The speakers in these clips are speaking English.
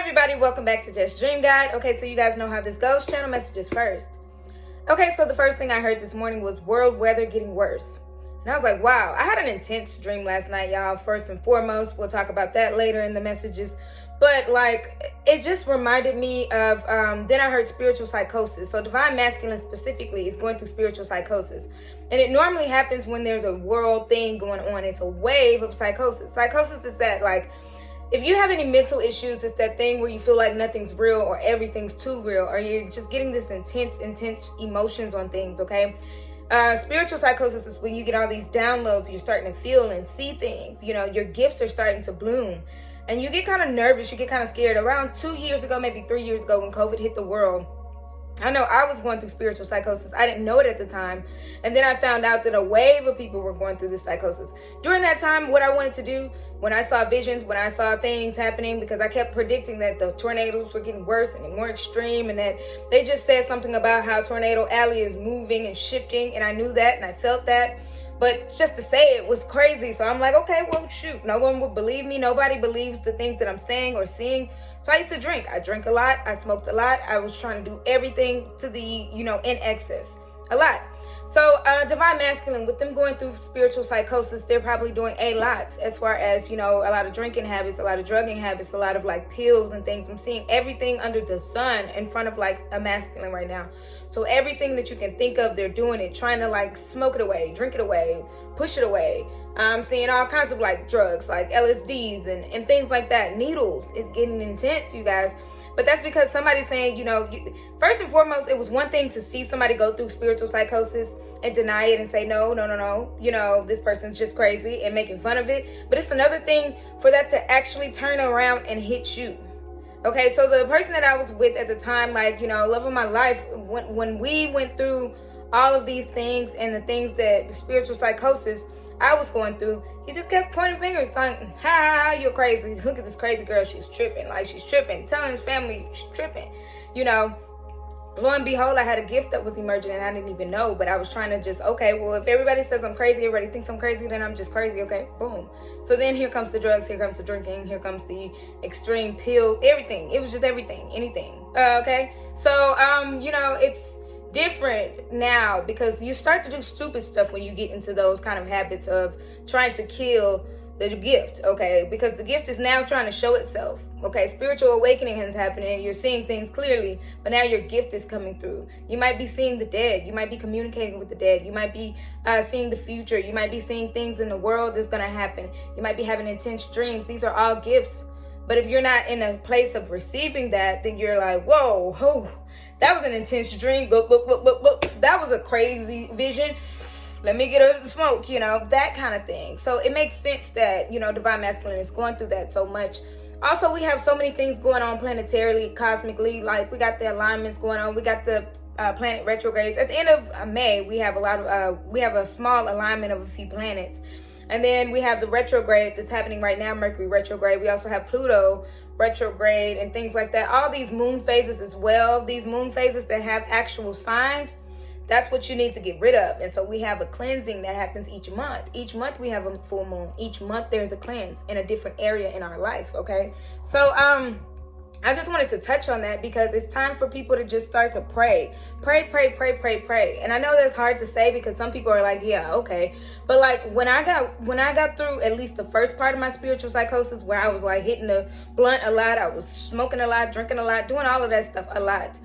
everybody, welcome back to Just Dream Guide. Okay, so you guys know how this goes. Channel messages first. Okay, so the first thing I heard this morning was world weather getting worse. And I was like, wow, I had an intense dream last night, y'all. First and foremost, we'll talk about that later in the messages. But like, it just reminded me of, then I heard spiritual psychosis. So divine masculine specifically is going through spiritual psychosis. And it normally happens when there's a world thing going on. It's a wave of psychosis. Psychosis is that, like, if you have any mental issues, it's that thing where you feel like nothing's real or everything's too real, or you're just getting this intense emotions on things, okay? Spiritual psychosis is when you get all these downloads, you're starting to feel and see things, you know, your gifts are starting to bloom. And you get kind of nervous, you get kind of scared. Around 2 years ago, maybe 3 years ago, when COVID hit the world, I know I was going through spiritual psychosis. I didn't know it at the time. And then I found out that a wave of people were going through this psychosis. During that time, what I wanted to do, when I saw visions, when I saw things happening, because I kept predicting that the tornadoes were getting worse and more extreme, and that they just said something about how Tornado Alley is moving and shifting. And I knew that and I felt that. But just to say it was crazy. So I'm like, okay, well, shoot, no one will believe me. Nobody believes the things that I'm saying or seeing. So I used to drink. I drank a lot. I smoked a lot. I was trying to do everything to the, in excess. A lot. So divine masculine, with them going through spiritual psychosis, they're probably doing a lot as far as, a lot of drinking habits, a lot of drugging habits, a lot of like pills and things. I'm seeing everything under the sun in front of like a masculine right now. So everything that you can think of, they're doing it, trying to like smoke it away, drink it away, push it away. I'm seeing all kinds of like drugs, like LSDs and things like that. Needles. It's getting intense, you guys. But that's because somebody's saying, first and foremost, it was one thing to see somebody go through spiritual psychosis and deny it and say, no, this person's just crazy and making fun of it. But it's another thing for that to actually turn around and hit you. Okay, so the person that I was with at the time, like, love of my life, when we went through all of these things and the things that spiritual psychosis I was going through, he just kept pointing fingers, saying, ha, you're crazy. Look at this crazy girl. She's tripping. Like, she's tripping. Telling his family she's tripping. Lo and behold, I had a gift that was emerging and I didn't even know. But I was trying to just, okay, well, if everybody says I'm crazy, everybody thinks I'm crazy, then I'm just crazy. Okay, boom. So then here comes the drugs. Here comes the drinking. Here comes the extreme pills. Everything. It was just everything. Anything. Okay. So, it's different now because you start to do stupid stuff when you get into those kind of habits of trying to kill the gift, okay? Because the gift is now trying to show itself, okay? Spiritual awakening is happening. You're seeing things clearly, but now your gift is coming through. You might be seeing the dead. You might be communicating with the dead. You might be seeing the future. You might be seeing things in the world that's going to happen. You might be having intense dreams. These are all gifts. But if you're not in a place of receiving that, then you're like, whoa, that was an intense dream. Look. That was a crazy vision. Let me get a smoke, that kind of thing. So it makes sense that, divine masculine is going through that so much. Also, we have so many things going on planetarily, cosmically. Like, we got the alignments going on. We got the planet retrogrades. At the end of May, we have a small alignment of a few planets. And then we have the retrograde that's happening right now, Mercury retrograde. We also have Pluto retrograde and things like that. All these moon phases as well. These moon phases that have actual signs, that's what you need to get rid of. And so we have a cleansing that happens each month. Each month we have a full moon. Each month there's a cleanse in a different area in our life, okay? So, I just wanted to touch on that because it's time for people to just start to pray. Pray. And I know that's hard to say because some people are like, yeah, okay. But like when I got through at least the first part of my spiritual psychosis, where I was like hitting the blunt a lot, I was smoking a lot, drinking a lot, doing all of that stuff a lot,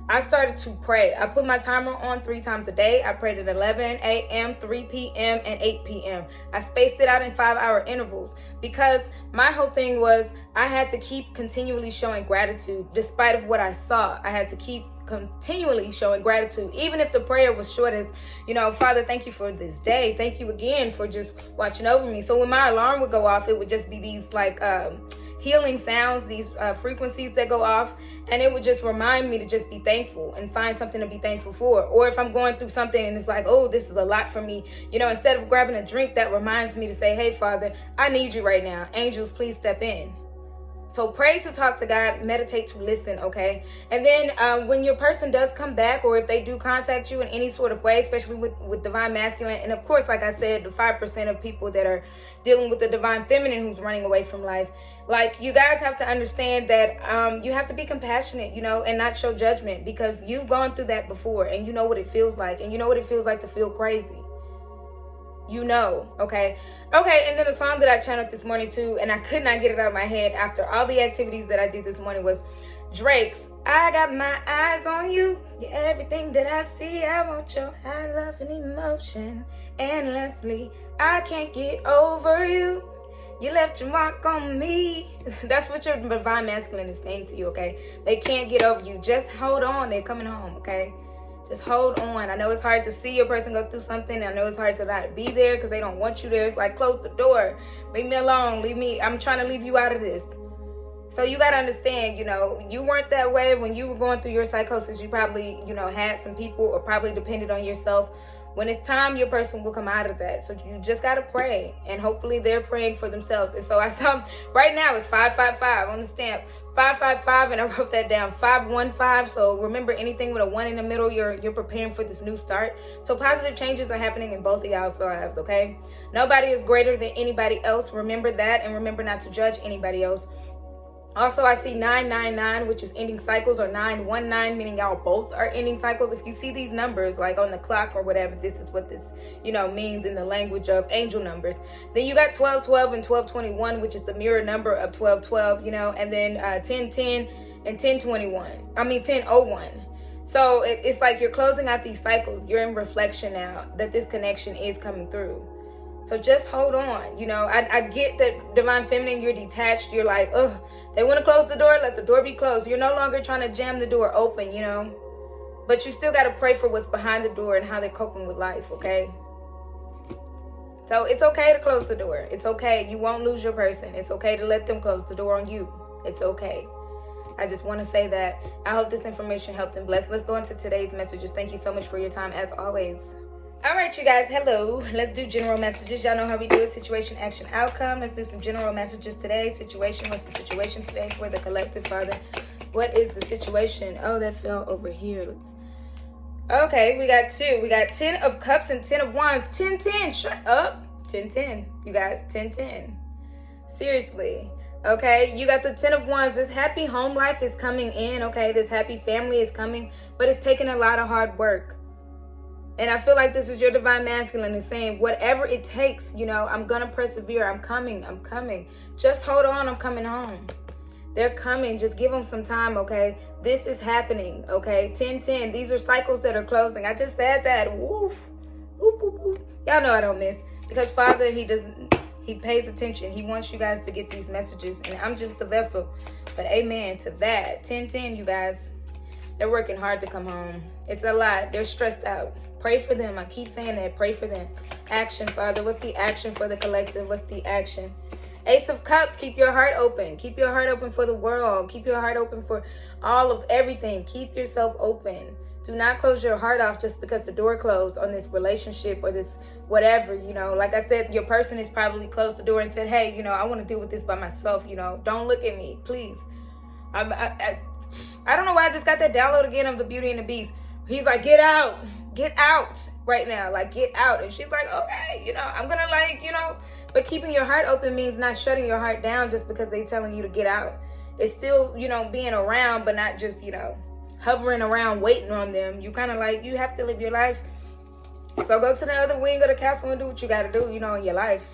I started to pray. I put my timer on 3 times a day. I prayed at 11 a.m., 3 p.m., and 8 p.m. I spaced it out in 5-hour intervals because my whole thing was I had to keep continually showing gratitude despite of what I saw. I had to keep continually showing gratitude, even if the prayer was short as, Father, thank you for this day. Thank you again for just watching over me. So when my alarm would go off, it would just be these like healing sounds, these frequencies that go off, and it would just remind me to just be thankful and find something to be thankful for. Or if I'm going through something and it's like, oh, this is a lot for me, instead of grabbing a drink, that reminds me to say, hey, Father, I need you right now. Angels, please step in. So pray to talk to God, meditate to listen, okay? And then when your person does come back, or if they do contact you in any sort of way, especially with divine masculine, and of course, like I said, the 5% of people that are dealing with the divine feminine who's running away from life, like, you guys have to understand that you have to be compassionate, you know, and not show judgment, because you've gone through that before, and you know what it feels like, and you know what it feels like to feel crazy. You know, okay? Okay, and then the song that I channeled this morning too, and I could not get it out of my head after all the activities that I did this morning, was Drake's I Got My Eyes on You. You're everything that I see. I want your high love and emotion endlessly. I can't get over you. You left your mark on me. That's what your divine masculine is saying to you, okay? They can't get over you. Just hold on. They're coming home, okay? Just hold on. I know it's hard to see your person go through something. I know it's hard to not be there because they don't want you there. It's like, close the door. Leave me alone. Leave me. I'm trying to leave you out of this. So you got to understand, you know, you weren't that way when you were going through your psychosis. You probably, you know, had some people, or probably depended on yourself. When it's time, your person will come out of that. So you just got to pray. And hopefully they're praying for themselves. And so I saw right now it's 555 on the stamp. 555, and I wrote that down. 515. So remember, anything with a 1 in the middle, you're preparing for this new start. So positive changes are happening in both of y'all's lives, okay? Nobody is greater than anybody else. Remember that, and remember not to judge anybody else. Also, I see 999, which is ending cycles, or 919, meaning y'all both are ending cycles. If you see these numbers, like on the clock or whatever, this is what this, you know, means in the language of angel numbers. Then you got 1212 and 1221, which is the mirror number of 1212, you know, and then 1010 and 1021. I mean, 1001. So it's like you're closing out these cycles. You're in reflection now that this connection is coming through. So just hold on. You know, I get that divine feminine, you're detached. You're like, ugh, they want to close the door. Let the door be closed. You're no longer trying to jam the door open, you know. But you still got to pray for what's behind the door and how they're coping with life, okay? So it's okay to close the door. It's okay. You won't lose your person. It's okay to let them close the door on you. It's okay. I just want to say that. I hope this information helped and blessed. Let's go into today's messages. Thank you so much for your time, as always. All right, you guys, hello. Let's do general messages. Y'all know how we do it. Situation, action, outcome. Let's do some general messages today. Situation, what's the situation today for the collective, Father? What is the situation? Oh, that fell over here. Okay, we got two. We got 10 of cups and 10 of wands. 10-10. Shut up. 10-10. You guys, 10-10. Seriously. Okay, you got the 10 of wands. This happy home life is coming in. Okay, this happy family is coming, but it's taking a lot of hard work. And I feel like this is your divine masculine is saying, whatever it takes, you know, I'm going to persevere. I'm coming. Just hold on. I'm coming home. They're coming. Just give them some time, okay? This is happening, okay? 10-10. These are cycles that are closing. I just said that. Woof. Whoop, whoop, whoop. Y'all know I don't miss. Because Father, he pays attention. He wants you guys to get these messages. And I'm just the vessel. But amen to that. 10-10, you guys. They're working hard to come home. It's a lot. They're stressed out. Pray for them. I keep saying that. Pray for them. Action, Father. What's the action for the collective? What's the action? Ace of Cups. Keep your heart open. Keep your heart open for the world. Keep your heart open for all of everything. Keep yourself open. Do not close your heart off just because the door closed on this relationship or this whatever, you know. Like I said, your person has probably closed the door and said, hey, you know, I want to deal with this by myself, you know. Don't look at me, please. I don't know why I just got that download again of the Beauty and the Beast. He's like, get out right now, like get out. And she's like, okay, you know, I'm gonna like, you know, but keeping your heart open means not shutting your heart down just because they're telling you to get out. It's still, you know, being around, but not just, you know, hovering around waiting on them. You kind of like, you have to live your life. So go to the other wing of the castle and do what you got to do, you know, in your life.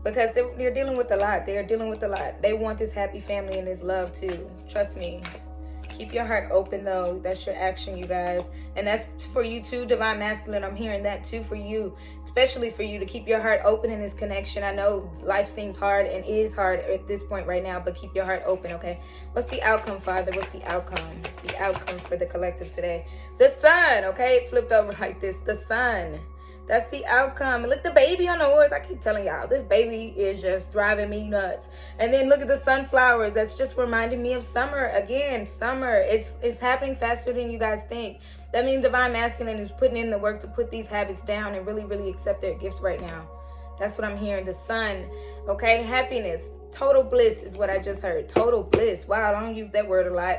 Because they're dealing with a lot. They're dealing with a lot. They want this happy family and this love too. Trust me. Keep your heart open, though. That's your action, you guys. And that's for you, too, divine masculine. I'm hearing that, too, for you. Especially for you to keep your heart open in this connection. I know life seems hard and is hard at this point right now, but keep your heart open, okay? What's the outcome, Father? What's the outcome? The outcome for the collective today. The sun, okay? It flipped over like this. The sun. That's the outcome. Look, the baby on the horse. I keep telling y'all, this baby is just driving me nuts. And then look at the sunflowers. That's just reminding me of summer. Again, summer. It's happening faster than you guys think. That means divine masculine is putting in the work to put these habits down and really, really accept their gifts right now. That's what I'm hearing. The sun. Okay, happiness. Total bliss is what I just heard. Total bliss. Wow, I don't use that word a lot.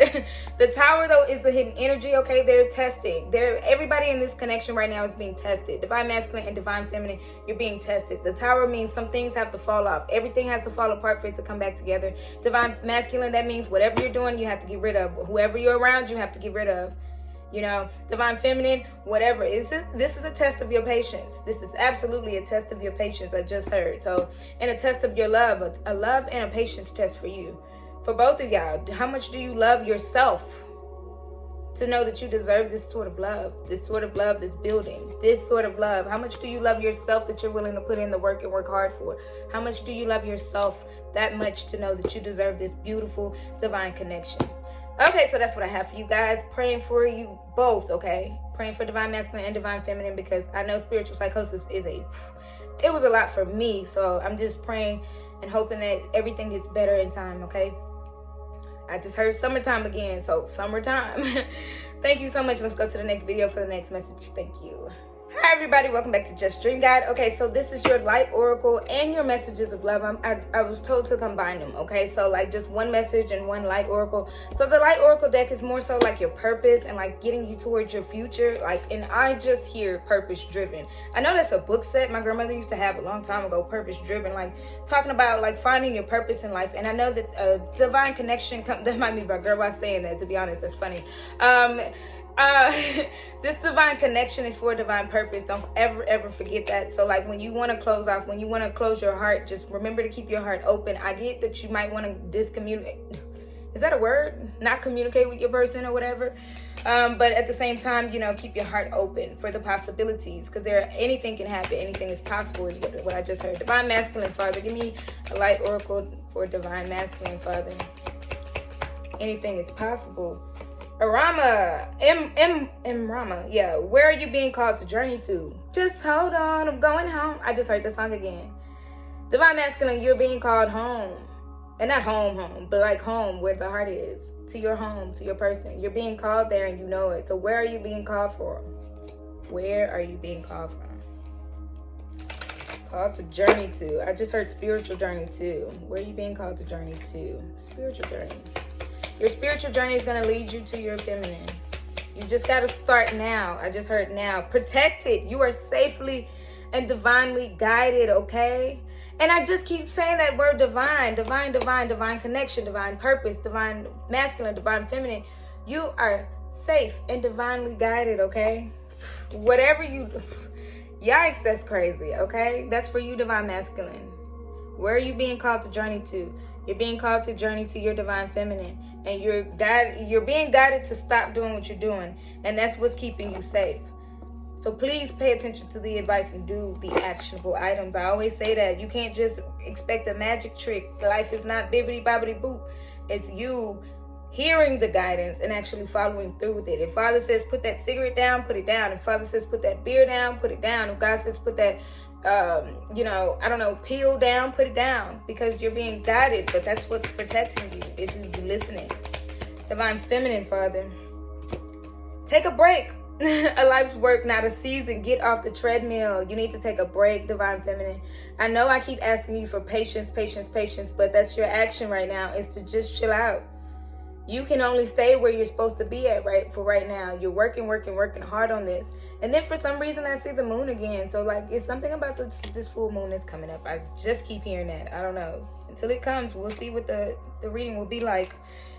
The Tower, though, is the hidden energy, okay? They're testing. Everybody in this connection right now is being tested. Divine Masculine and Divine Feminine, you're being tested. The Tower means some things have to fall off. Everything has to fall apart for it to come back together. Divine Masculine, that means whatever you're doing, you have to get rid of. Whoever you're around, you have to get rid of. You know, Divine Feminine, whatever. This is a test of your patience. This is absolutely a test of your patience, I just heard. So, and a test of your love, a love and a patience test for you. For both of y'all, how much do you love yourself to know that you deserve this sort of love, this building, this sort of love? How much do you love yourself that you're willing to put in the work and work hard for? How much do you love yourself that much to know that you deserve this beautiful divine connection? Okay, so that's what I have for you guys. Praying for you both, okay? Praying for Divine Masculine and Divine Feminine, because I know spiritual psychosis it was a lot for me. So I'm just praying and hoping that everything gets better in time, okay? I just heard summertime again, so summertime. Thank you so much. Let's go to the next video for the next message. Thank you. Hi everybody, welcome back to Just Dream Guide. Okay, so this is your light oracle and your messages of love. I was told to combine them, okay? So like just one message and one light oracle. So the light oracle deck is more so like your purpose and like getting you towards your future. Like, and I just hear purpose driven. I know that's a book set my grandmother used to have a long time ago, purpose driven, like talking about like finding your purpose in life. And I know that divine connection, that might be my grandma saying that, to be honest, that's funny. This divine connection is for a divine purpose. Don't ever forget that. So like when you want to close off, when you want to close your heart, just remember to keep your heart open. I get that you might want to discommunicate. Is that a word? Not communicate with your person or whatever. But at the same time, you know, keep your heart open for the possibilities, because anything can happen. Anything is possible is what I just heard. Divine Masculine, Father, give me a light oracle for Divine Masculine, Father. Anything is possible. Rama, Rama, yeah. Where are you being called to journey to? Just hold on, I'm going home. I just heard the song again. Divine Masculine, you're being called home. And not home, but like home where the heart is. To your home, to your person. You're being called there and you know it. So where are you being called for? Where are you being called from? Called to journey to. I just heard spiritual journey too. Where are you being called to journey to? Spiritual journey. Your spiritual journey is going to lead you to your feminine. You just got to start now. I just heard now. Protected. You are safely and divinely guided, okay? And I just keep saying that word divine connection, divine purpose, divine masculine, divine feminine. You are safe and divinely guided, okay? Whatever you... Yikes, that's crazy, okay? That's for you, divine masculine. Where are you being called to journey to? You're being called to journey to your divine feminine. And you're being guided to stop doing what you're doing. And that's what's keeping you safe. So please pay attention to the advice and do the actionable items. I always say that. You can't just expect a magic trick. Life is not bibbity bobbity boop. It's you hearing the guidance and actually following through with it. If Father says put that cigarette down, put it down. If Father says put that beer down, put it down. If God says put that peel down, put it down, because you're being guided. But that's what's protecting you, is you listening. Divine feminine, Father, take a break. A life's work, not a season. Get off the treadmill. You need to take a break, divine feminine. I know I keep asking you for patience, but that's your action right now, is to just chill out. You can only stay where you're supposed to be at right now. You're working hard on this. And then for some reason I see the moon again. So like it's something about this full moon that's coming up. I just keep hearing that. I don't know. Until it comes, we'll see what the reading will be like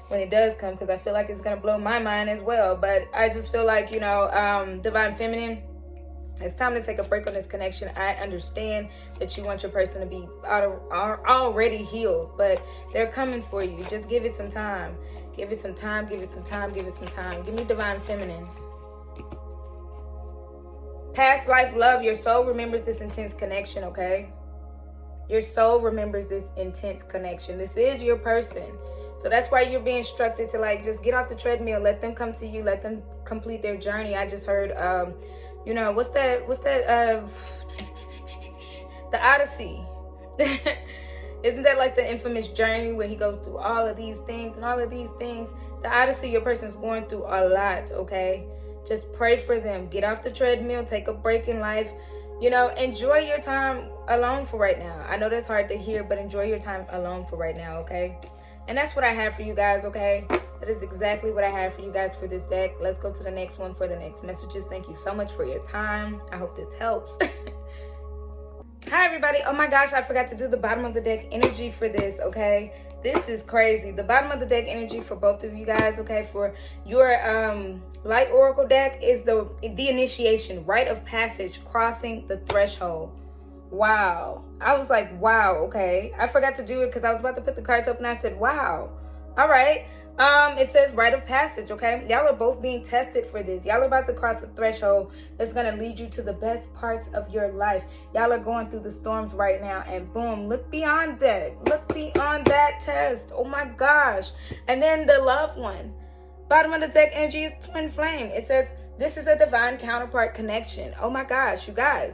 when it does come, because I feel like it's going to blow my mind as well. But I just feel like, divine feminine, it's time to take a break on this connection. I understand that you want your person to be already healed, but they're coming for you. Just give it some time. Give it some time. Give me divine feminine. Past life love. Your soul remembers this intense connection, okay? Your soul remembers this intense connection. This is your person. So that's why you're being instructed to like just get off the treadmill. Let them come to you. Let them complete their journey. I just heard, what's that? The Odyssey. Isn't that like the infamous journey where he goes through all of these things and all of these things? The Odyssey, your person's going through a lot, okay? Just pray for them. Get off the treadmill. Take a break in life. You know, enjoy your time alone for right now. I know that's hard to hear, but enjoy your time alone for right now, okay? And that's what I have for you guys, okay? That is exactly what I have for you guys for this deck. Let's go to the next one for the next messages. Thank you so much for your time. I hope this helps. Hi, everybody. Oh, my gosh. I forgot to do the bottom of the deck energy for this, okay? This is crazy. The bottom of the deck energy for both of you guys, okay? For your light oracle deck is the initiation, rite of passage, crossing the threshold. Wow. I was like, wow, okay. I forgot to do it because I was about to put the cards up and I said, wow. All right. It says rite of passage, okay? Y'all are both being tested for this. Y'all are about to cross a threshold that's going to lead you to the best parts of your life. Y'all are going through the storms right now, and boom, look beyond that. Look beyond that test. Oh my gosh. And then the loved one. Bottom of the deck energy is twin flame. It says this is a divine counterpart connection. Oh my gosh, you guys.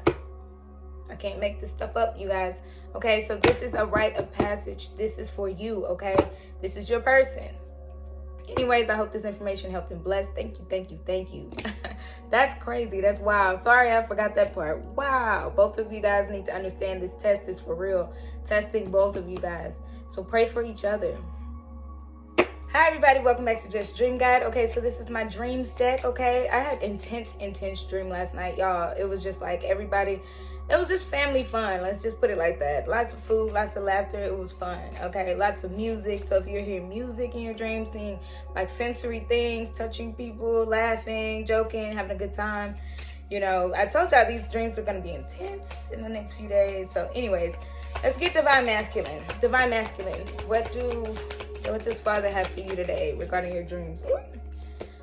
I can't make this stuff up, you guys. Okay, so this is a rite of passage. This is for you, okay? This is your person. Anyways, I hope this information helped and blessed. Thank you, thank you, thank you. That's crazy. That's wild. Sorry, I forgot that part. Wow. Both of you guys need to understand this test is for real. Testing both of you guys. So pray for each other. Hi, everybody. Welcome back to Just Dream Guide. Okay, so this is my dreams deck, okay? I had intense dream last night, y'all. It was just like everybody... It was just family fun. Let's just put it like that. Lots of food, lots of laughter. It was fun. Okay, lots of music. So if you're hearing music in your dreams, seeing like sensory things, touching people, laughing, joking, having a good time, you know, I told y'all these dreams are going to be intense in the next few days. So anyways, let's get Divine Masculine. Divine Masculine, what does Father have for you today regarding your dreams?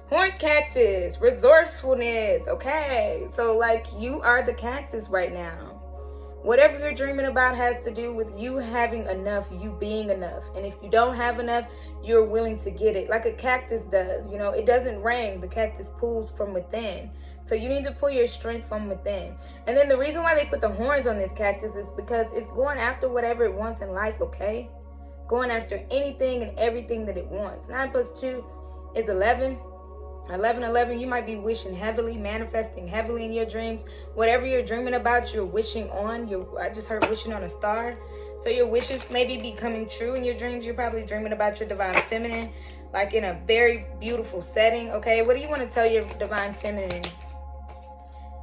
Horned cactus, resourcefulness. Okay, so like you are the cactus right now. Whatever you're dreaming about has to do with you having enough, you being enough. And if you don't have enough, you're willing to get it like a cactus does. You know, it doesn't rain. The cactus pulls from within. So you need to pull your strength from within. And then the reason why they put the horns on this cactus is because it's going after whatever it wants in life, okay? Going after anything and everything that it wants. 9 + 2 is 11. 11, you might be wishing heavily, manifesting heavily in your dreams. Whatever you're dreaming about, you're wishing on. I just heard wishing on a star. So your wishes maybe be coming true in your dreams. You're probably dreaming about your divine feminine, like in a very beautiful setting. Okay, what do you want to tell your divine feminine?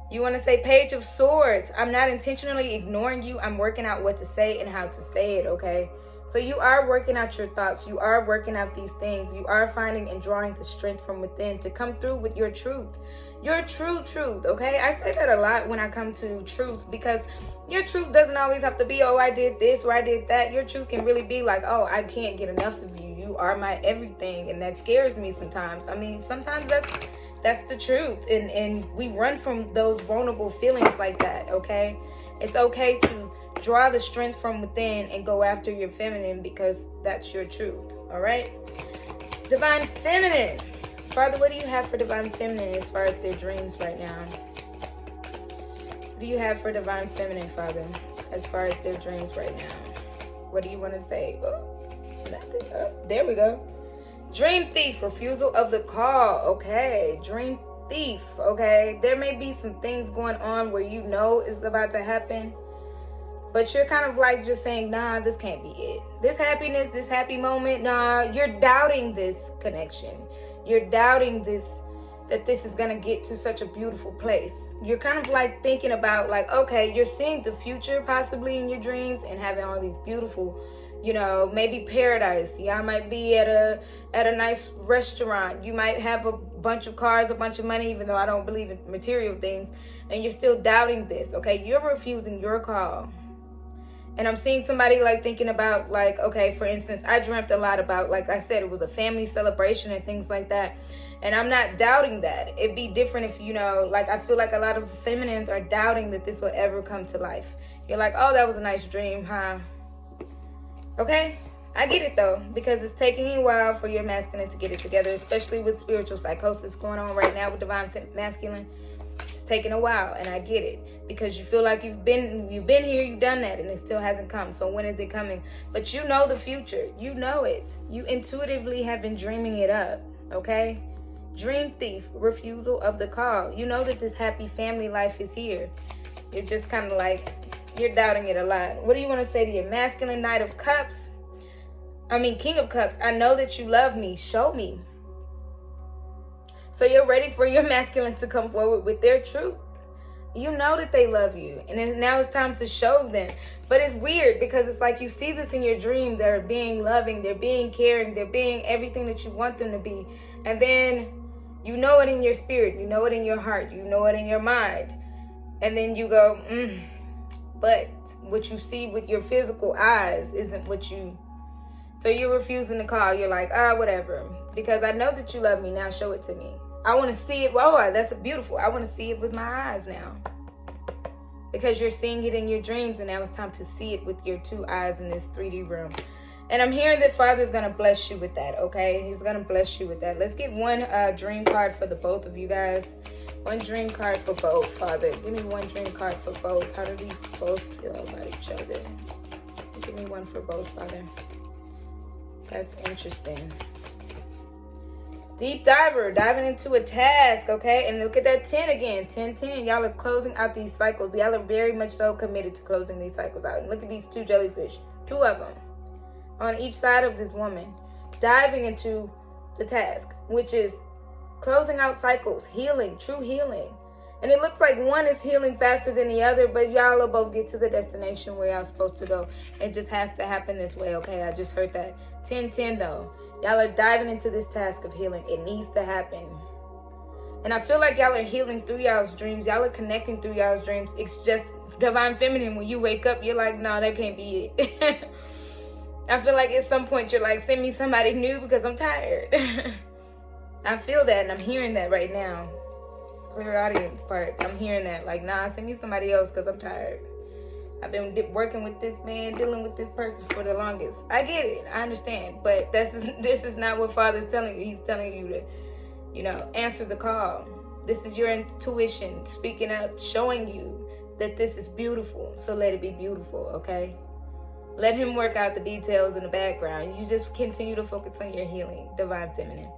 You want to say Page of Swords. I'm not intentionally ignoring you. I'm working out what to say and how to say it, okay? So you are working out your thoughts. You are working out these things. You are finding and drawing the strength from within to come through with your truth. Your true truth, okay? I say that a lot when I come to truths because your truth doesn't always have to be, oh, I did this or I did that. Your truth can really be like, oh, I can't get enough of you. You are my everything. And that scares me sometimes. I mean, sometimes that's the truth. And we run from those vulnerable feelings like that, okay? It's okay to draw the strength from within and go after your feminine because that's your truth. All right. Divine Feminine. Father, what do you have for Divine Feminine as far as their dreams right now? What do you have for Divine Feminine, Father, as far as their dreams right now? What do you want to say? Oh, nothing. Oh, there we go. Dream Thief. Refusal of the call. Okay. Dream Thief. Okay. There may be some things going on where you know it's about to happen, but you're kind of like just saying, nah, this can't be it. This happiness, this happy moment, nah, you're doubting this connection. You're doubting that this is going to get to such a beautiful place. You're kind of like thinking about like, okay, you're seeing the future possibly in your dreams and having all these beautiful, you know, maybe paradise. Y'all might be at a nice restaurant. You might have a bunch of cars, a bunch of money, even though I don't believe in material things. And you're still doubting this, okay? You're refusing your call. And I'm seeing somebody like thinking about like, okay, for instance, I dreamt a lot about, like I said, it was a family celebration and things like that. And I'm not doubting that. It'd be different if, you know, like I feel like a lot of feminines are doubting that this will ever come to life. You're like, oh, that was a nice dream, huh? Okay, I get it though, because it's taking a while for your masculine to get it together, especially with spiritual psychosis going on right now with Divine Masculine. It's taking a while, and I get it because you feel like you've been here, you've done that, and it still hasn't come. So when is it coming? But you know the future. You know it. You intuitively have been dreaming it up, okay? Dream Thief, refusal of the call. You know that this happy family life is here. You're just kind of like, you're doubting it a lot. What do you want to say to your masculine Knight of Cups? King of Cups. I know that you love me. Show me. So you're ready for your masculine to come forward with their truth. You know that they love you. And now it's time to show them. But it's weird because it's like you see this in your dream. They're being loving. They're being caring. They're being everything that you want them to be. And then you know it in your spirit. You know it in your heart. You know it in your mind. And then you go, but what you see with your physical eyes isn't what you... So you're refusing to call. You're like, whatever. Because I know that you love me. Now show it to me. I want to see it. Oh, that's beautiful. I want to see it with my eyes now. Because you're seeing it in your dreams, and now it's time to see it with your 2 eyes in this 3D room. And I'm hearing that Father's going to bless you with that, okay? He's going to bless you with that. Let's get one dream card for the both of you guys. One dream card for both, Father. Give me one dream card for both. How do these both feel about each other? Give me one for both, Father. That's interesting. Deep diver, diving into a task, okay? And look at that 10 again. 10. Y'all are closing out these cycles. Y'all are very much so committed to closing these cycles out. And look at these 2 jellyfish. 2 of them on each side of this woman. Diving into the task, which is closing out cycles, healing, true healing. And it looks like one is healing faster than the other, but y'all will both get to the destination where y'all supposed to go. It just has to happen this way, okay? I just heard that. 10 though. Y'all are diving into this task of healing. It needs to happen. And I feel like y'all are healing through y'all's dreams. Y'all are connecting through y'all's dreams. It's just divine feminine. When you wake up, you're like, no, that can't be it. I feel like at some point you're like, send me somebody new because I'm tired. I feel that, and I'm hearing that right now. Clear audience part. I'm hearing that. Like, nah, send me somebody else because I'm tired. I've been working with this man, dealing with this person for the longest. I get it. I understand. But this is not what Father's telling you. He's telling you to, answer the call. This is your intuition speaking up, showing you that this is beautiful. So let it be beautiful, okay? Let him work out the details in the background. You just continue to focus on your healing, divine feminine.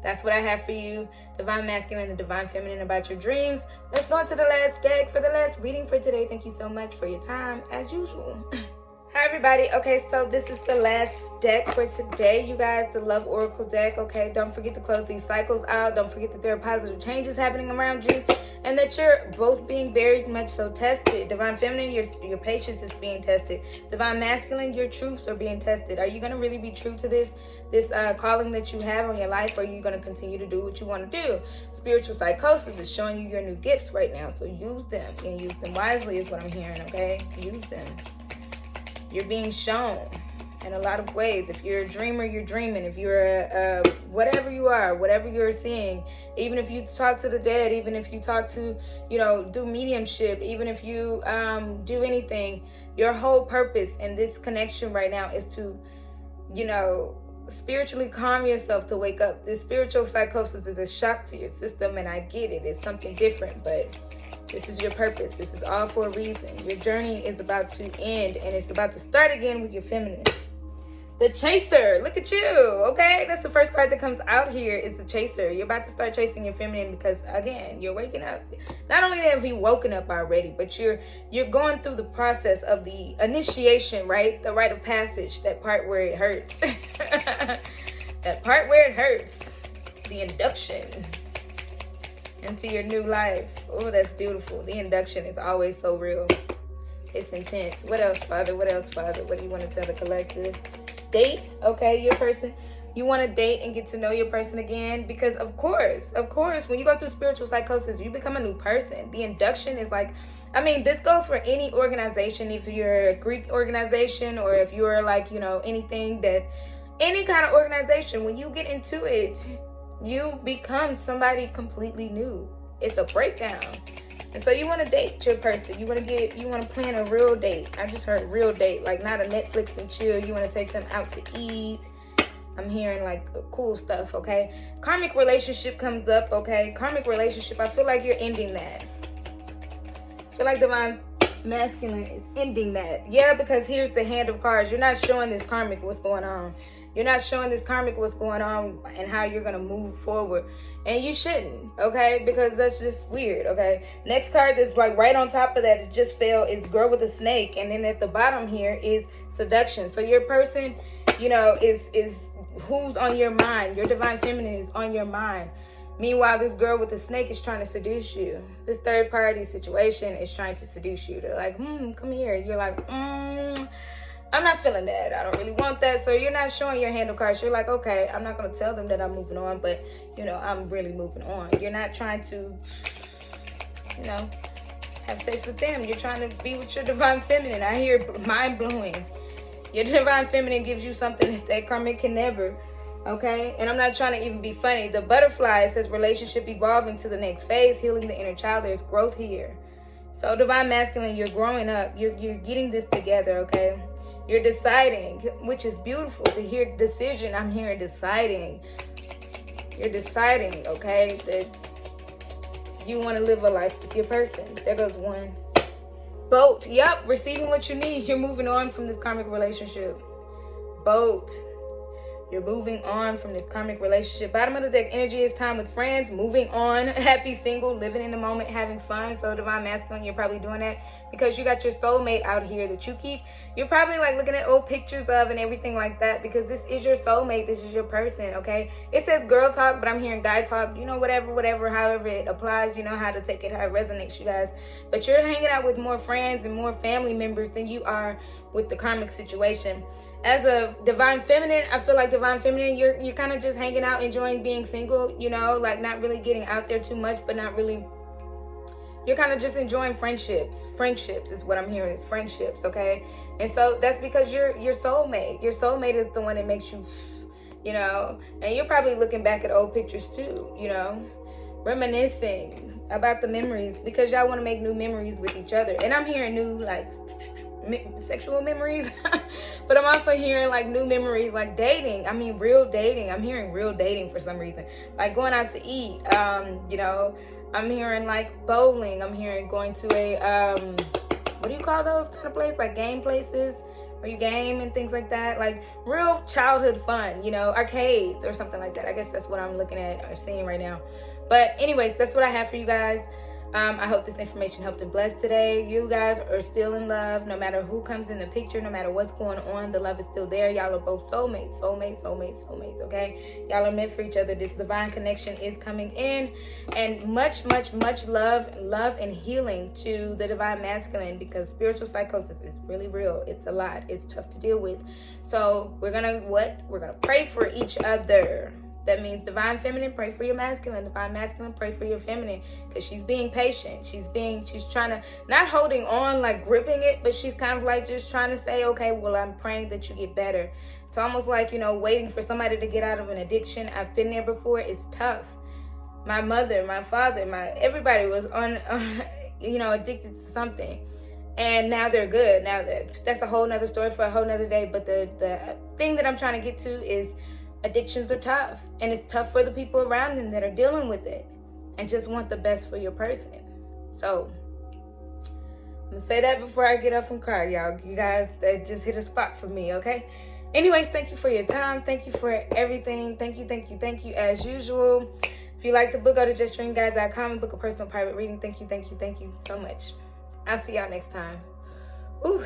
That's what I have for you, divine masculine and divine feminine, about your dreams. Let's go into the last deck for the last reading for today. Thank you so much for your time, as usual. Hi, everybody. Okay, so this is the last deck for today, you guys, the Love Oracle deck. Okay, don't forget to close these cycles out. Don't forget that there are positive changes happening around you, and that you're both being very much so tested. Divine feminine, your patience is being tested. Divine masculine, your truths are being tested. Are you going to really be true to this calling that you have on your life, or are you going to continue to do what you want to do? Spiritual psychosis is showing you your new gifts right now, so use them, and use them wisely is what I'm hearing, okay? Use them. You're being shown in a lot of ways. If you're a dreamer, you're dreaming. If you're whatever you are, whatever you're seeing, even if you talk to the dead, even if you talk to, do mediumship, even if you do anything, your whole purpose in this connection right now is to, spiritually calm yourself, to wake up. This spiritual psychosis is a shock to your system, and I get it. It's something different, but this is your purpose. This is all for a reason. Your journey is about to end, and it's about to start again with your feminine. The Chaser. Look at you, okay? That's the first card that comes out here, is the Chaser. You're about to start chasing your feminine because, again, you're waking up. Not only have you woken up already, but you're going through the process of the initiation, right? The rite of passage, that part where it hurts. That part where it hurts. The induction into your new life. Oh, that's beautiful. The induction is always so real. It's intense. What else, Father? What else, Father? What do you want to tell the collective? Date, okay, your person. You want to date and get to know your person again, because of course, when you go through spiritual psychosis, you become a new person. The induction is like, this goes for any organization. If you're a Greek organization, or if you're like, anything that, any kind of organization, when you get into it, you become somebody completely new. It's a breakdown. And so you want to date your person. You want to plan a real date. I just heard real date, like not a Netflix and chill. You want to take them out to eat. I'm hearing like cool stuff, okay? Karmic relationship comes up, okay? Karmic relationship, I feel like you're ending that. I feel like divine masculine is ending that. Yeah, because here's the hand of cards. You're not showing this karmic what's going on. You're not showing this karmic what's going on and how you're going to move forward. And you shouldn't, okay? Because that's just weird, okay? Next card that's like right on top of that, it just fell, is girl with a snake. And then at the bottom here is seduction. So your person, you know, is who's on your mind. Your divine feminine is on your mind. Meanwhile, this girl with the snake is trying to seduce you. This third party situation is trying to seduce you. They're like, come here. You're like, I'm not feeling that. I don't really want that. So you're not showing your handle cards. You're like, okay, I'm not going to tell them that I'm moving on, but, you know, I'm really moving on. You're not trying to, you know, have sex with them. You're trying to be with your divine feminine. I hear mind-blowing. Your divine feminine gives you something that karmic can never, okay? And I'm not trying to even be funny. The butterfly, it says relationship evolving to the next phase, healing the inner child. There's growth here. So divine masculine, you're growing up. You're getting this together, okay? You're deciding, which is beautiful to hear decision. I'm hearing deciding. You're deciding, okay, that you want to live a life with your person. There goes one. Boat. Yep, receiving what you need. You're moving on from this karmic relationship. Boat. You're moving on from this karmic relationship. Bottom of the deck energy is time with friends. Moving on. Happy single. Living in the moment. Having fun. So divine masculine, you're probably doing that because you got your soulmate out here that you keep. You're probably like looking at old pictures of and everything like that because this is your soulmate. This is your person, okay? It says girl talk, but I'm hearing guy talk. You know, whatever, however it applies. You know how to take it, how it resonates, you guys. But you're hanging out with more friends and more family members than you are with the karmic situation. As a divine feminine, I feel like divine feminine, you're kind of just hanging out, enjoying being single, you know, like not really getting out there too much, but not really. You're kind of just enjoying friendships. Friendships is what I'm hearing, is friendships, okay? And so that's because your soulmate. Your soulmate is the one that makes you, you know, and you're probably looking back at old pictures too, you know, reminiscing about the memories because y'all want to make new memories with each other. And I'm hearing new, like, sexual memories, but I'm also hearing like new memories, like dating. I mean, real dating. I'm hearing real dating for some reason, like going out to eat. You know, I'm hearing like bowling. I'm hearing going to a what do you call those kind of places, like game places where you game and things like that, like real childhood fun, you know, arcades or something like that. I guess that's what I'm looking at or seeing right now. But anyways, that's what I have for you guys. I hope this information helped and blessed today. You guys are still in love. No matter who comes in the picture, no matter what's going on, the love is still there. Y'all are both soulmates, okay? Y'all are meant for each other. This divine connection is coming in. And much love and healing to the divine masculine because spiritual psychosis is really real. It's a lot. It's tough to deal with. So we're going to pray for each other. That means divine feminine, pray for your masculine. Divine masculine, pray for your feminine. Because she's being patient. She's trying to, not holding on, like gripping it, but she's kind of like just trying to say, okay, well, I'm praying that you get better. It's almost like, you know, waiting for somebody to get out of an addiction. I've been there before. It's tough. My mother, my father, everybody was on you know, addicted to something. And now they're good. Now that's a whole nother story for a whole nother day. But the thing that I'm trying to get to is addictions are tough, and it's tough for the people around them that are dealing with it and just want the best for your person. So I'm gonna say that before I get up and cry, y'all. You guys, that just hit a spot for me, okay? Anyways, thank you for your time. Thank you for everything. Thank you as usual. If you like to book, go to justdreamguide.com and book a personal private reading. Thank you so much. I'll see y'all next time. Ooh.